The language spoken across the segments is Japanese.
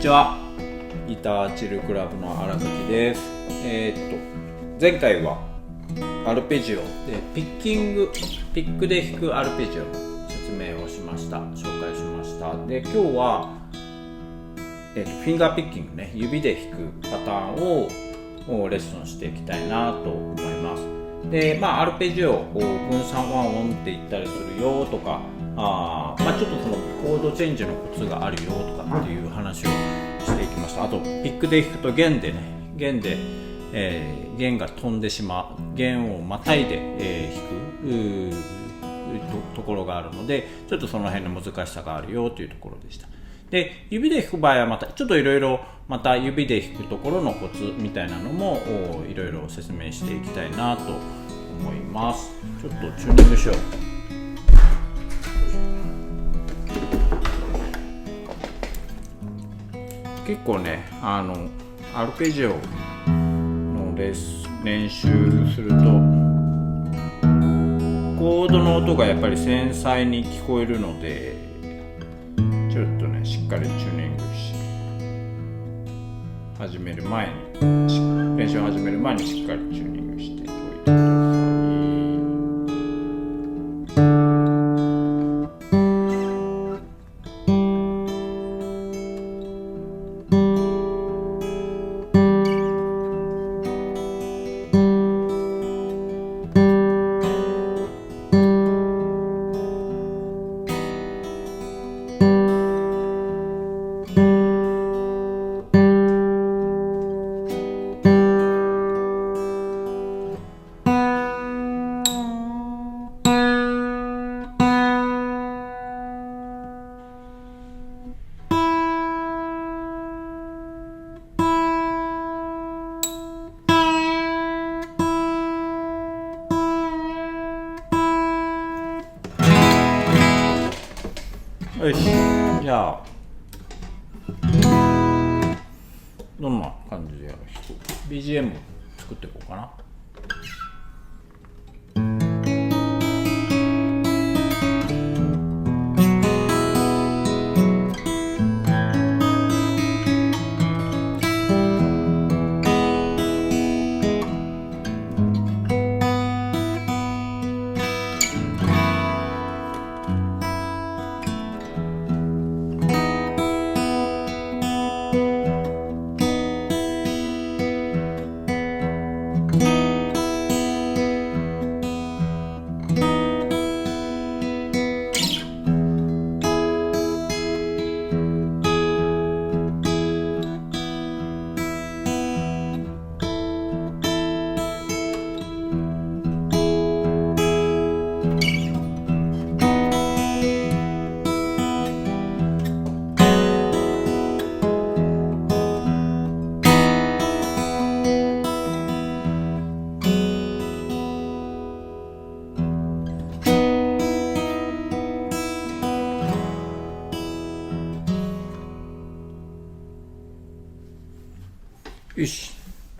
ちは。ギターチルクラブの荒崎です。前回はアルペジオでピックで弾くアルペジオの説明をしました。紹介しました。で、今日は、フィンガーピッキングね、指で弾くパターンをレッスンしていきたいなと思います。で、アルペジオを分散和音って言ったりするよとか、ちょっとそのコードチェンジのコツがあるよとかっていう話をしていきました。あとピックで弾くと弦で、弦が飛んでしまう、弦をまたいで、弾くところがあるので、ちょっとその辺の難しさがあるよというところでした。で、指で弾く場合はまたちょっといろいろまた指で弾くところのコツみたいなのもいろいろ説明していきたいなと思います。ちょっとチューニングしよう。結構ね、アルペジオの練習するとコードの音がやっぱり繊細に聞こえるので、ちょっとねしっかりチューニングし練習を始める前にしっかりチューニングしておいてください。よし、じゃあどんな感じでやる人 BGM 作っていこうかな。よし、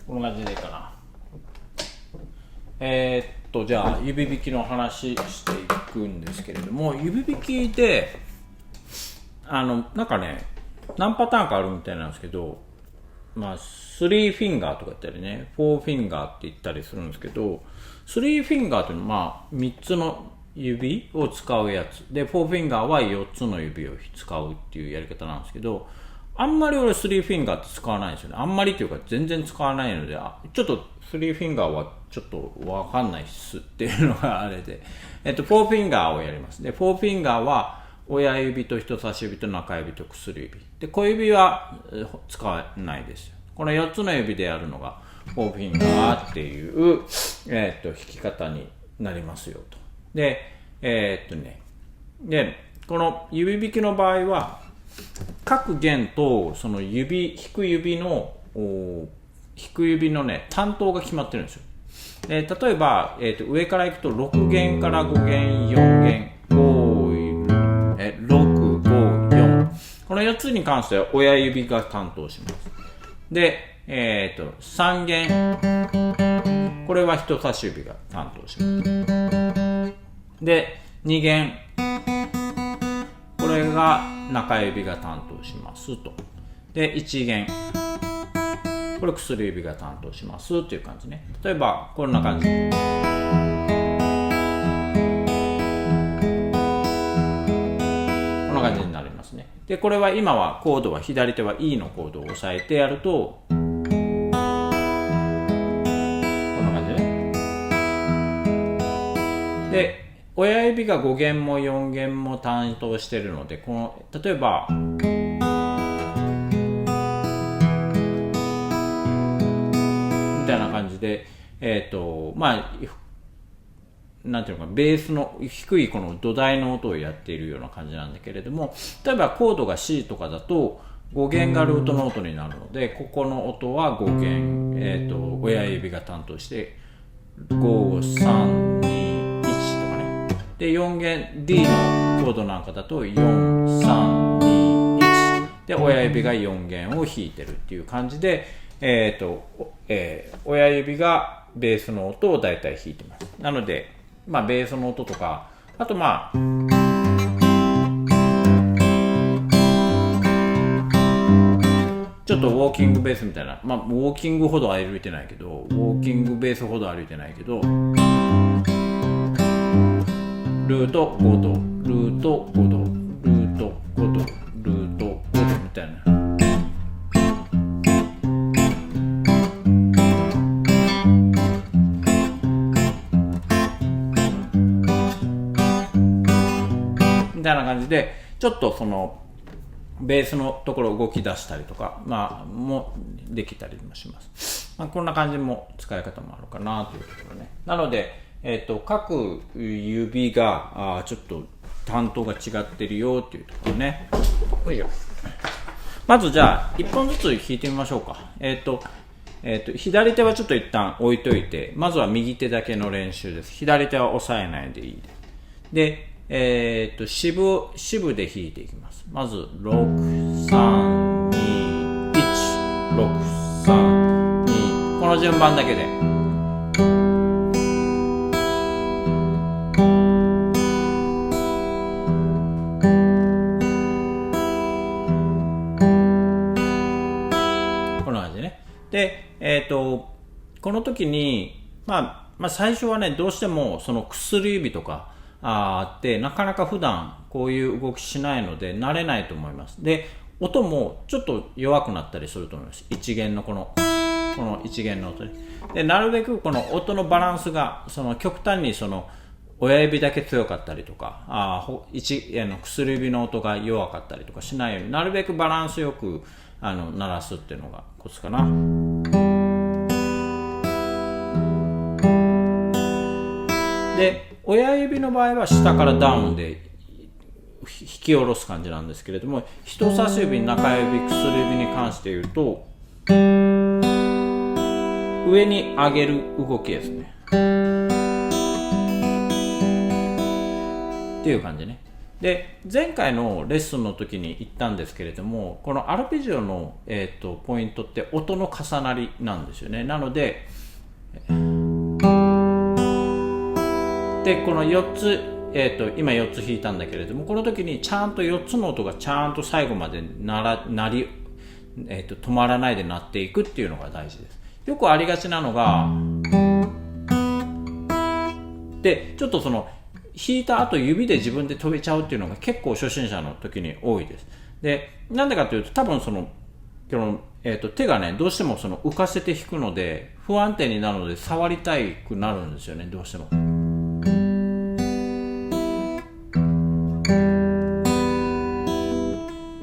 こんな感じでいいかな。じゃあ指弾きの話していくんですけれども、指弾きでなんかね何パターンかあるみたいなんですけど、3フィンガーとか言ったりね、4フィンガーって言ったりするんですけど、3フィンガーっていうのは3つの指を使うやつで、4フィンガーは4つの指を使うっていうやり方なんですけど、あんまり俺3フィンガーって使わないんですよね。あんまりというか全然使わないので、ちょっと3フィンガーはちょっとわかんないっすっていうのがあれで、4フィンガーをやります。で、4フィンガーは親指と人差し指と中指と薬指で、小指は使わないですよ。この4つの指でやるのが4フィンガーっていう、弾き方になりますよと。で、でこの指弾きの場合は各弦とその弾く指のね担当が決まってるんですよ。例えば、上からいくと6弦から5弦4弦6、5、4、この4つに関しては親指が担当します。で、3弦、これは人差し指が担当します。で、2弦、これが中指が担当しますと。で1弦、これ薬指が担当しますっていう感じね。例えばこんな感じ、こんな感じになりますね。でこれは今はコードは左手は E のコードを押さえてやるとこんな感じね。で親指が5弦も4弦も担当しているので、この例えばみたいな感じで、まあなんていうのか、ベースの低いこの土台の音をやっているような感じなんだけれども、例えばコードが C とかだと5弦がルートの音になるので、ここの音は5弦、親指が担当して5、3、2、1とかね。で4弦 D のコードなんかだと4、3、2、1で親指が4弦を弾いてるっていう感じで、親指がベースの音をだいたい弾いてます。なのでまあ、ベースの音とか、あとまあちょっとウォーキングベースみたいな、まあウォーキングほど歩いてないけど、ウォーキングベースほど歩いてないけど、ルート5度、ルート5度、ルート5度、ルート5度みたいな。みたいな感じで、ちょっとそのベースのところを動き出したりとか、まあもできたりもします。まあ、こんな感じも使い方もあるかなというところね。なので、各指がちょっと担当が違ってるよっていうところね。まずじゃあ1本ずつ弾いてみましょうか。左手はちょっと一旦置いといて、まずは右手だけの練習です。左手は押さえないでいいです。で、四分で弾いていきます。まず6、3、2、1、6、3、2、この順番だけで。この感じね。で、この時に、まあ最初はね、どうしてもその薬指とかあってなかなか普段こういう動きしないので慣れないと思います。で音もちょっと弱くなったりすると思います。一弦のこの一弦の音で、なるべくこの音のバランスがその極端にその親指だけ強かったりとか薬指の音が弱かったりとかしないように、なるべくバランスよく鳴らすっていうのがコツかな。で親指の場合は下からダウンで引き下ろす感じなんですけれども、人差し指、中指、薬指に関して言うと上に上げる動きですねっていう感じね。で前回のレッスンの時に言ったんですけれども、このアルペジオの、ポイントって音の重なりなんですよね。なのでこの4つ、今4つ弾いたんだけれども、この時にちゃんと4つの音がちゃんと最後まで止まらないで鳴っていくっていうのが大事です。よくありがちなのがで、ちょっとその弾いた後指で自分で飛べちゃうっていうのが結構初心者の時に多いです。でなんでかというと、多分手がねどうしてもその浮かせて弾くので不安定になるので触りたくなるんですよね、どうしても。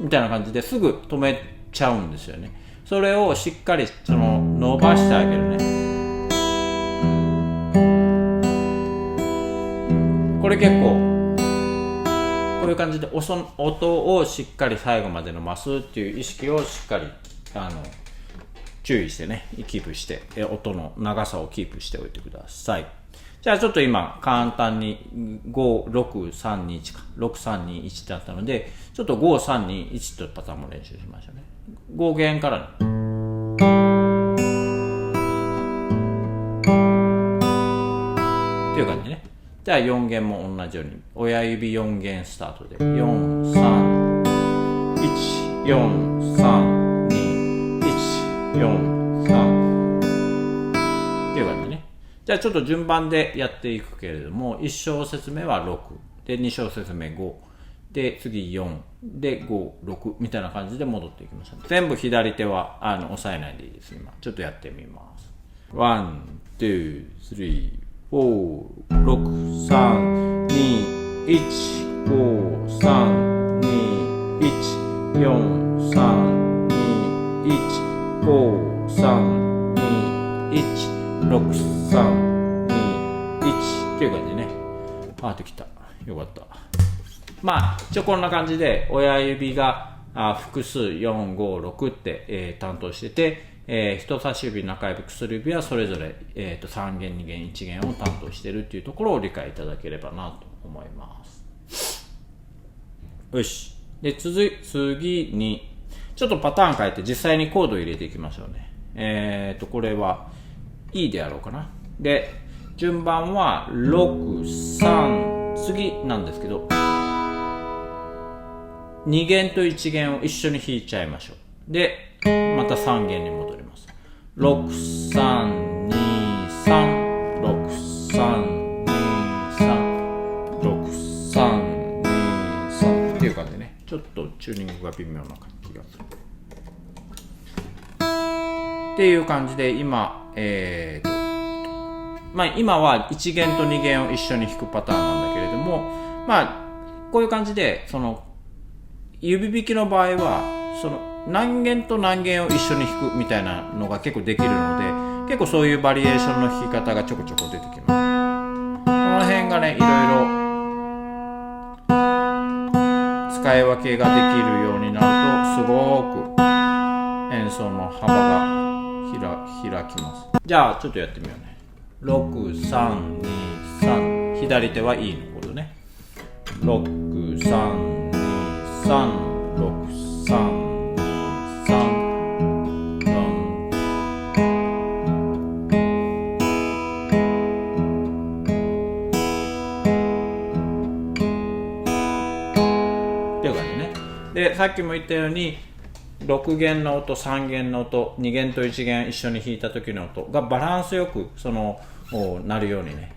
みたいな感じですぐ止めちゃうんですよね。それをしっかり伸ばしてあげるね。これ結構こういう感じで音をしっかり最後まで伸ばすっていう意識をしっかり注意してね、キープして音の長さをキープしておいてください。じゃあちょっと今簡単に56321か6321だったので、ちょっと5321というパターンも練習しましょうね。5弦からねっていう感じね。じゃあ4弦も同じように親指4弦スタートで4314321 4、3っていう感じね。じゃあちょっと順番でやっていくけれども、1小節目は6で、2小節目5で、次4で5、6みたいな感じで戻っていきましょう。全部左手は押さえないでいいです。今ちょっとやってみます。1、2、3、4、6、3、2、1、5、3、2、1、4、3、2、1、5、3、2、1、6、3、2、1っていう感じでね。できた。よかった。まあこんな感じで親指が複数4、5、6って、担当してて、人差し指、中指、薬指はそれぞれ、3弦、2弦、1弦を担当しているっていうところを理解いただければなと思います。よし。で、次に、ちょっとパターン変えて実際にコードを入れていきましょうね。これは E でやろうかな。で、順番は6、3、次なんですけど、2弦と1弦を一緒に弾いちゃいましょう。で、また3弦に戻ります。6、3、2、3、6、3、2、3、6、3、2、3っていう感じでね。ちょっとチューニングが微妙な気がする。っていう感じで今、今は1弦と2弦を一緒に弾くパターンなんだけれども、こういう感じで、指弾きの場合は、何弦と何弦を一緒に弾くみたいなのが結構できるので、結構そういうバリエーションの弾き方がちょこちょこ出てきます。この辺がね、いろいろ使い分けができるようになると、すごく演奏の幅が開きます。じゃあ、ちょっとやってみようね。6、3、2、3。左手は E のコードね。6、3、2、3、6、3、2、3、4。っていう感じね。で、さっきも言ったように、6弦の音、3弦の音、2弦と1弦一緒に弾いた時の音がバランスよくなるようにね、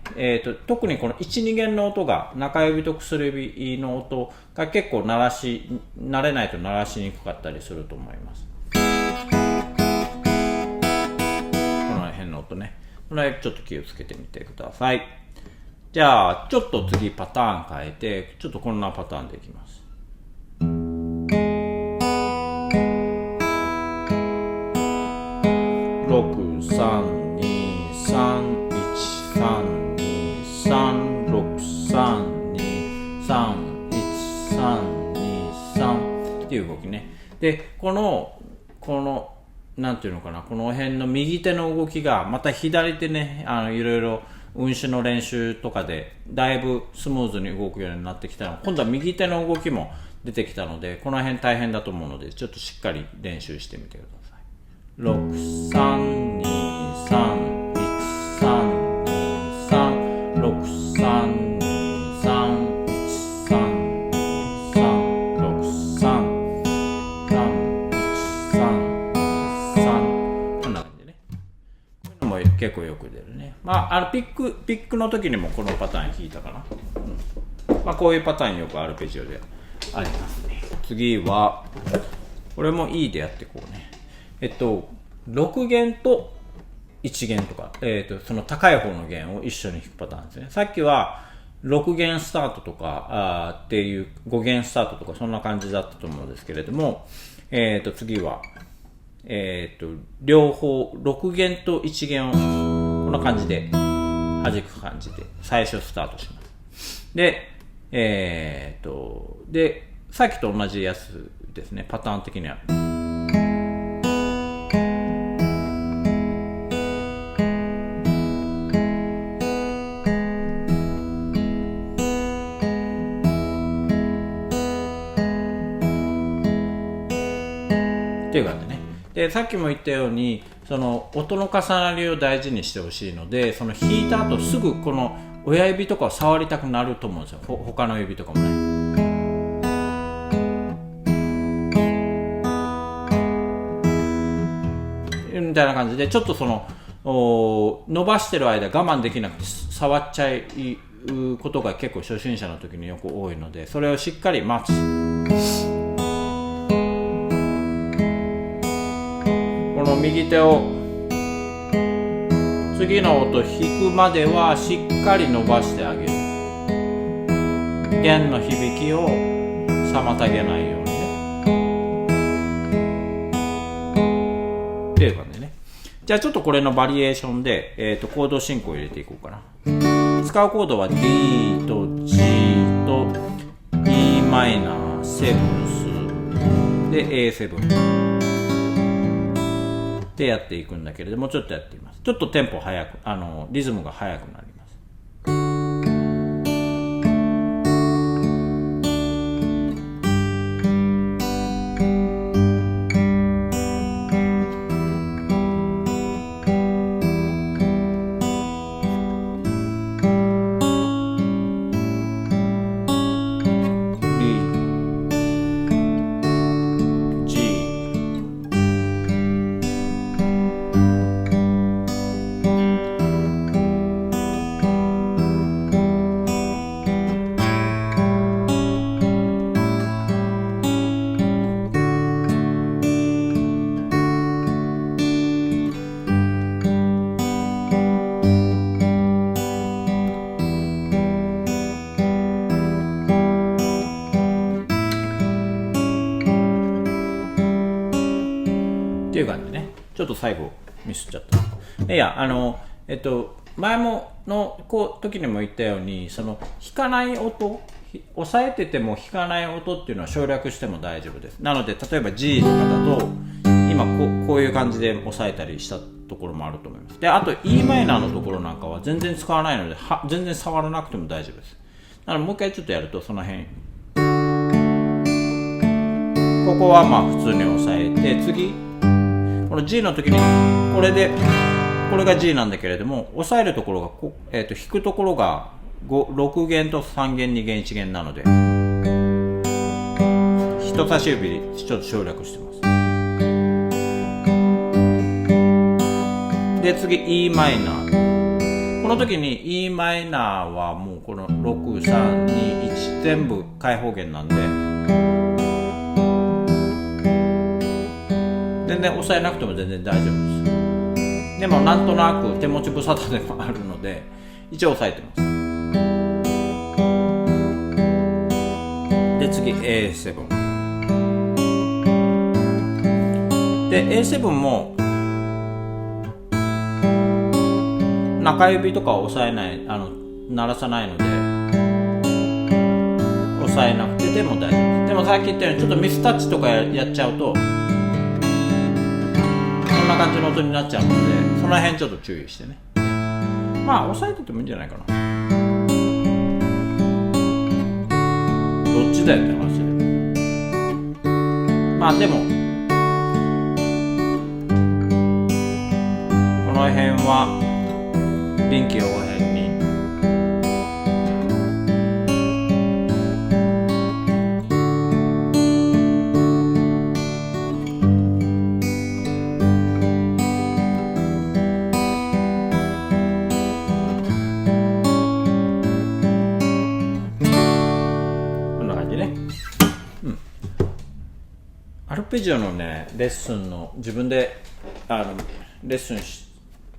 特にこの1、2弦の音が中指と薬指の音が結構慣れないと鳴らしにくかったりすると思います。この辺の音ね、この辺ちょっと気をつけてみてください。じゃあちょっと次パターン変えて、ちょっとこんなパターンでいきます。6、3、2、3、1、3、2、3、6、3、2、3、1、3、2、3っていう動きね。で、この、なんていうのかな、この辺の右手の動きが、また左手ね、いろいろ運指の練習とかで、だいぶスムーズに動くようになってきたの。今度は右手の動きも出てきたので、この辺大変だと思うので、ちょっとしっかり練習してみてください。6、3、2、3、1、3、2、3、6、3、2、3、1、3、2、3、6、3、3、1、3、3こんな感じでね。こういうのも結構よく出るね。ピックの時にもこのパターン弾いたかな。こういうパターンよくアルペジオでありますね。次は、これも E でやっていこうね。6弦と1弦とか、その高い方の弦を一緒に弾くパターンですね。さっきは6弦スタートとかっていう5弦スタートとかそんな感じだったと思うんですけれども、次は、両方6弦と1弦をこんな感じで弾く感じで最初スタートします。で、さっきと同じやつですね。パターン的には。っていう感じね。で、さっきも言ったように、その音の重なりを大事にしてほしいので、その弾いた後すぐこの親指とかを触りたくなると思うんですよ。他の指とかもね。みたいな感じで、ちょっとその伸ばしてる間我慢できなくて触っちゃうことが結構初心者の時によく多いので、それをしっかり待つ。この右手を次の音弾くまではしっかり伸ばしてあげる。弦の響きを妨げないようにねっていう感じでね。じゃあちょっとこれのバリエーションで、コード進行を入れていこうかな。使うコードは D と G と E マイナーセブンスで A7 でやっていくんだけれども、ちょっとやってみます。ちょっとテンポ速く、リズムが速くなります。っていう感じね。ちょっと最後ミスっちゃった。いや、前もの時にも言ったように、その弾かない音、押さえてても弾かない音っていうのは省略しても大丈夫です。なので例えば G とかだと今こういう感じで押さえたりしたところもあると思います。で、あと E マイナーのところなんかは全然使わないので、全然触らなくても大丈夫です。なのでもう一回ちょっとやると、その辺ここはまあ普通に押さえて、次この G の時にこれが G なんだけれども、押さえるところが弾くところが6弦と3弦2弦1弦なので、人差し指でちょっと省略してます。で、次 E マイナー。この時に E マイナーはもうこの6、3、2、1全部開放弦なんで、全然押さえなくても全然大丈夫です。でもなんとなく手持ち無沙汰でもあるので、一応押さえてます。で、次 A7 で A7 も中指とかは押さえない、鳴らさないので押さえなくてでも大丈夫です。でもさっき言ったようにちょっとミスタッチとかやっちゃうとこんな感じの音になっちゃうので、その辺ちょっと注意してね。まあ押さえててもいいんじゃないかな。どっちだよって話で。まあでもこの辺は臨機応変にこんな感じね。アルペジオのねレッスンの自分でレッスン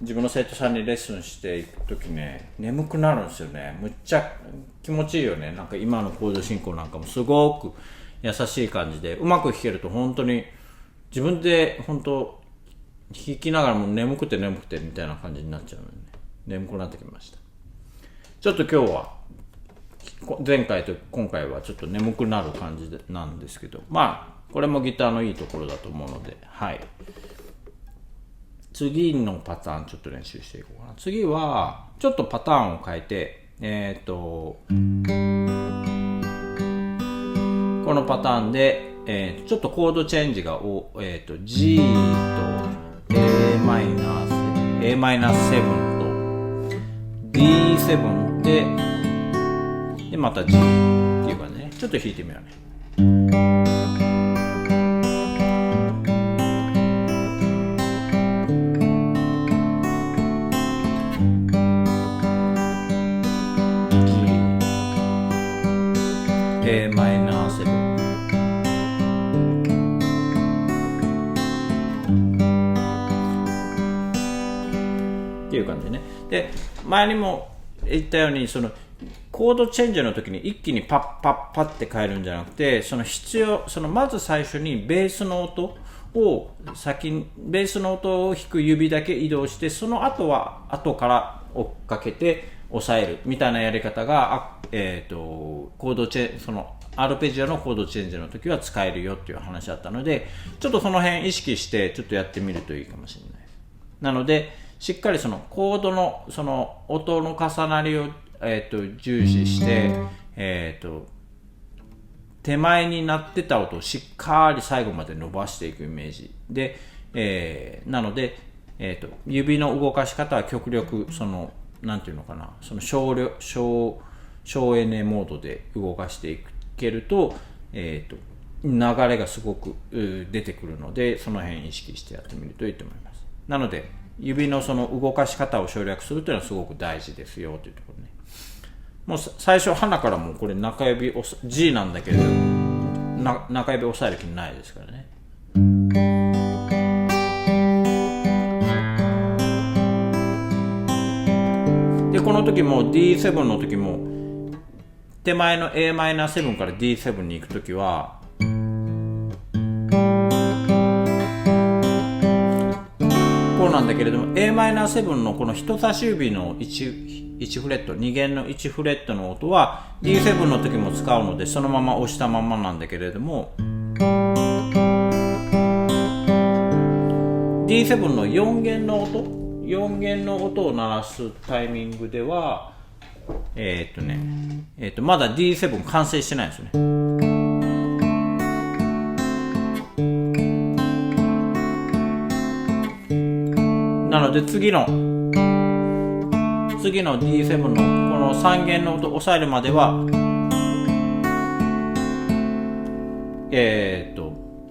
自分の生徒さんにレッスンしていくときね、眠くなるんですよね。むっちゃ気持ちいいよね。なんか今のコード進行なんかもすごく優しい感じで、うまく弾けると本当に自分で本当弾きながらも眠くてみたいな感じになっちゃうので、ね、眠くなってきました。ちょっと今日は前回と今回はちょっと眠くなる感じなんですけど、まあこれもギターのいいところだと思うので、はい。次のパターンちょっと練習していこうかな。次はちょっとパターンを変えて、このパターンで、ちょっとコードチェンジがG と Am7 と D7 でまた G っていう感じね。ちょっと弾いてみようね。Am7っていう感じね。で、前にも言ったように、そのコードチェンジの時に一気にパッパッパッって変えるんじゃなくて、そのまず最初にベースの音をベースの音を弾く指だけ移動して、その後は後から追っかけて抑えるみたいなやり方が、コードチェンそのアルペジオのコードチェンジの時は使えるよっていう話だったので、ちょっとその辺意識してちょっとやってみるといいかもしれない。なのでしっかりそのコードのその音の重なりを、重視して、手前になってた音をしっかり最後まで伸ばしていくイメージで、なので、指の動かし方は極力そのなんていうのかな、その省エネモードで動かしていけると、流れがすごく出てくるので、その辺意識してやってみるといいと思います。なので指のその動かし方を省略するというのはすごく大事ですよというところね。もう最初鼻からもこれ中指G なんだけれど中指押さえる気ないですからね。でこの時も D7 の時も手前の Am7 から D7 に行く時はこうなんだけれども Am7 のこの人差し指の1フレット2弦の1フレットの音は D7 の時も使うのでそのまま押したままなんだけれども D7 の4弦の音を鳴らすタイミングではまだ D7 完成してないんですよね。なので次の D7 のこの3弦の音を抑えるまでは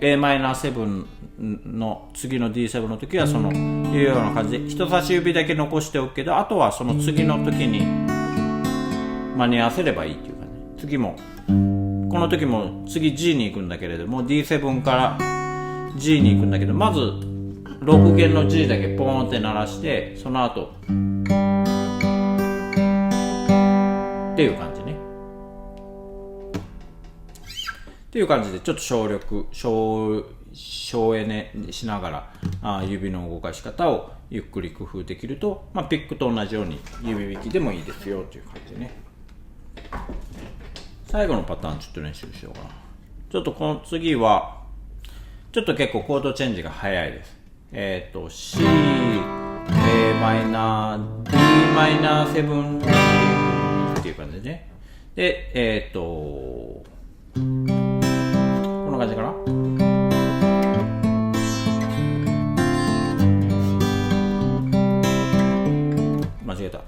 Am7 の次の D7 の時はそのいうような感じで人差し指だけ残しておくけど、あとはその次の時に間に合わせればいいっていうかね。次もこの時も次 G に行くんだけれども D7 から G に行くんだけど、まず6弦の G だけポーンって鳴らしてその後っていう感じね。っていう感じでちょっと省エネしながら指の動かし方をゆっくり工夫できると、ピックと同じように指弾きでもいいですよという感じでね。最後のパターンちょっと練習しようかな。ちょっとこの次はちょっと結構コードチェンジが早いです。C、A マイナー、D マイナー7っていう感じでね。で、こんな感じかな。間違えた。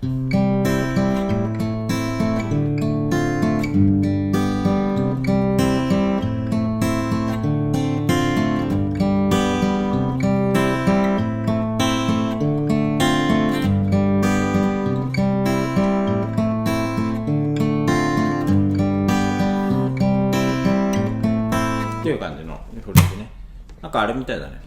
っていう感じのフレーズね。なんかあれみたいだね。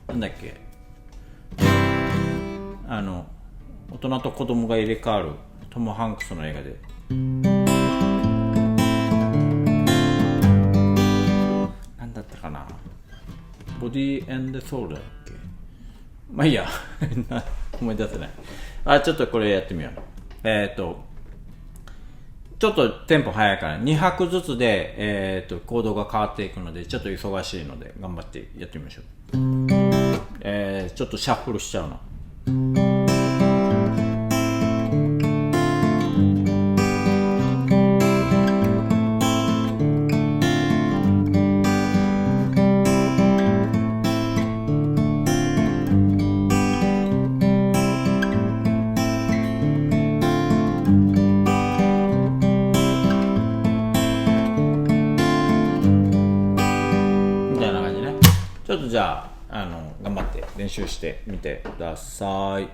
なんだっけ、大人と子供が入れ替わるトム・ハンクスの映画でなんだったかな、ボディ&ソウルだっけ。まあいいや思い出せない。ちょっとこれやってみよう。ちょっとテンポ早いから2拍ずつで、コードが変わっていくのでちょっと忙しいので頑張ってやってみましょう。ちょっとシャッフルしちゃうな。じゃあ、頑張って練習してみてください。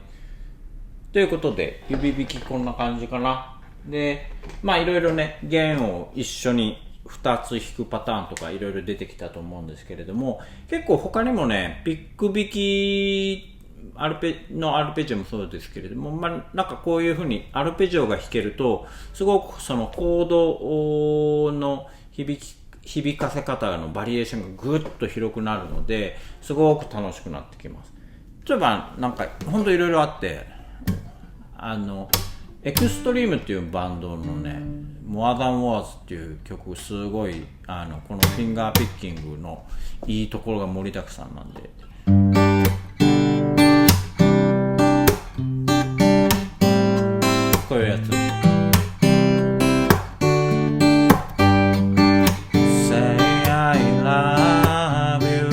ということで、指弾きこんな感じかな。で、まあいろいろね、弦を一緒に2つ弾くパターンとかいろいろ出てきたと思うんですけれども、結構他にもね、ピック弾きアルペジオもそうですけれども、まあ、なんかこういう風にアルペジオが弾けると、すごくそのコードの響かせ方のバリエーションがぐっと広くなるので、すごく楽しくなってきます。例えば、なんか、ほんといろいろあって、エクストリームっていうバンドのね、More Than Words っていう曲、すごい、このフィンガーピッキングのいいところが盛りだくさんなんで、こういうやつ。Say I love you,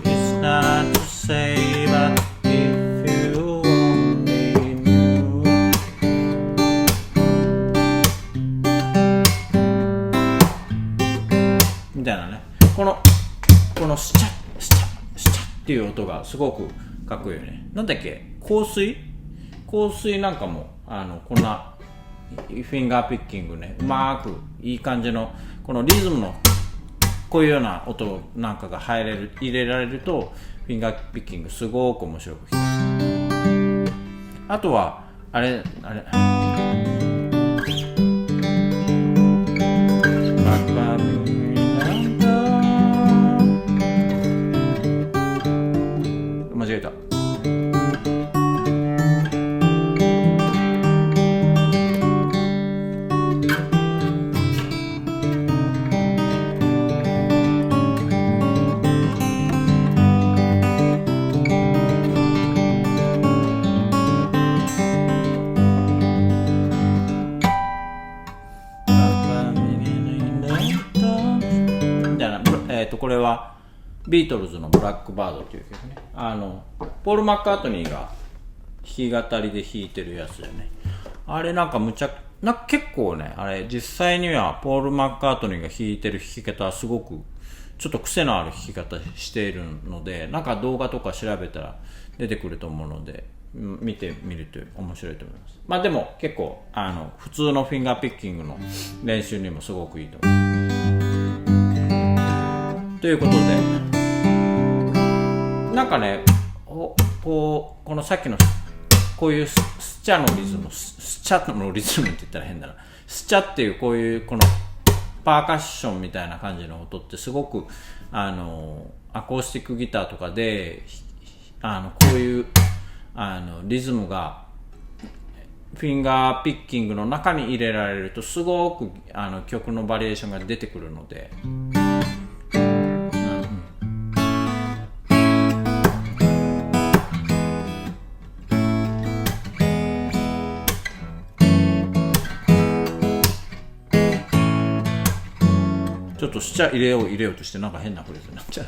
it's not to say, but if you only knew. みたいなね。このスチャッスチャッスチャッっていう音がすごくかっこいいよね。なんだっけ、香水なんかもこんなフィンガーピッキングね、うまくいい感じのこのリズムのこういうような音なんかが入れられると、フィンガーピッキングすごく面白く弾けます。あとはあれ間違えた。これはビートルズのブラックバードという曲ね。ポール・マッカートニーが弾き語りで弾いてるやつだよね。あれなんか結構ね、あれ実際にはポール・マッカートニーが弾いてる弾き方はすごくちょっと癖のある弾き方しているので、なんか動画とか調べたら出てくると思うので、見てみると面白いと思います。まあでも結構普通のフィンガーピッキングの練習にもすごくいいと思います。ということで、なんかね、このさっきのこういうスチャのリズムって言ったら変だな、スチャっていうこういうこのパーカッションみたいな感じの音ってすごくアコースティックギターとかでこういうリズムがフィンガーピッキングの中に入れられるとすごく曲のバリエーションが出てくるので、ちょっとスチャ入れようとしてなんか変なフレーズになっちゃう。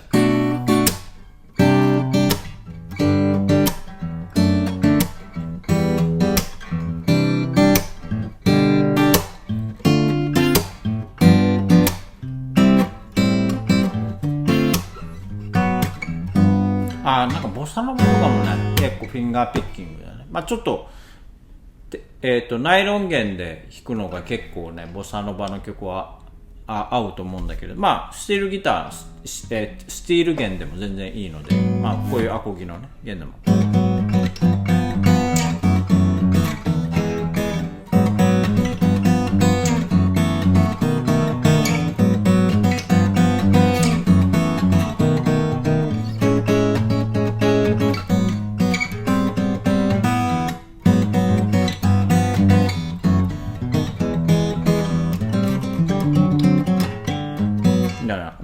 なんかボサノバとかもね、結構フィンガーピッキングだね。まあちょっとナイロン弦で弾くのが結構ね、ボサノバの曲は合うと思うんだけど、まあスティールギター、スティール弦でも全然いいので、まあこういうアコギのね弦でも。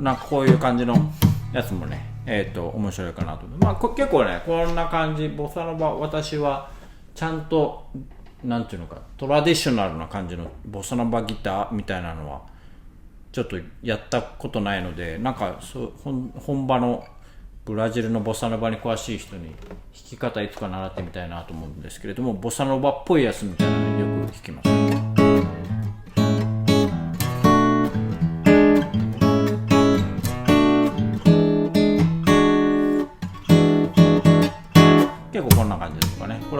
なんかこういう感じのやつもね、面白いかなと思う。まあ結構ね、こんな感じ、ボサノバ、私はちゃんとなんていうのか、トラディショナルな感じのボサノバギターみたいなのはちょっとやったことないので、なんか本場のブラジルのボサノバに詳しい人に弾き方いつか習ってみたいなと思うんですけれども、ボサノバっぽいやつみたいなのよく弾きます。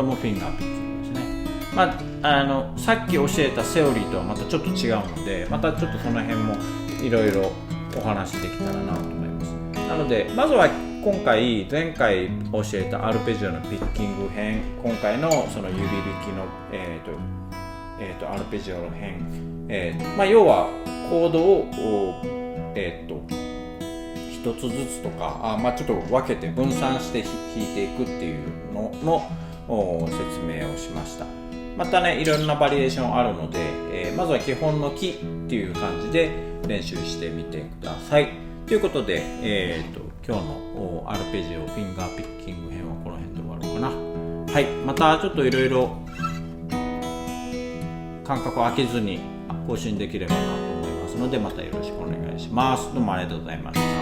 れもフィンガーピッキングですね。さっき教えたセオリーとはまたちょっと違うので、またちょっとその辺もいろいろお話できたらなと思います。なのでまずは今回前回教えたアルペジオのピッキング編、今回のその指弾きの、アルペジオの編、要はコードを一つずつとかちょっと分けて分散して弾いていくっていうのの説明をしました。またねいろんなバリエーションあるので、まずは基本のキっていう感じで練習してみてください。ということで、今日のアルペジオフィンガーピッキング編はこの辺で終わろうかな。はい、またちょっといろいろ間隔を空けずに更新できればなと思いますので、またよろしくお願いします。どうもありがとうございました。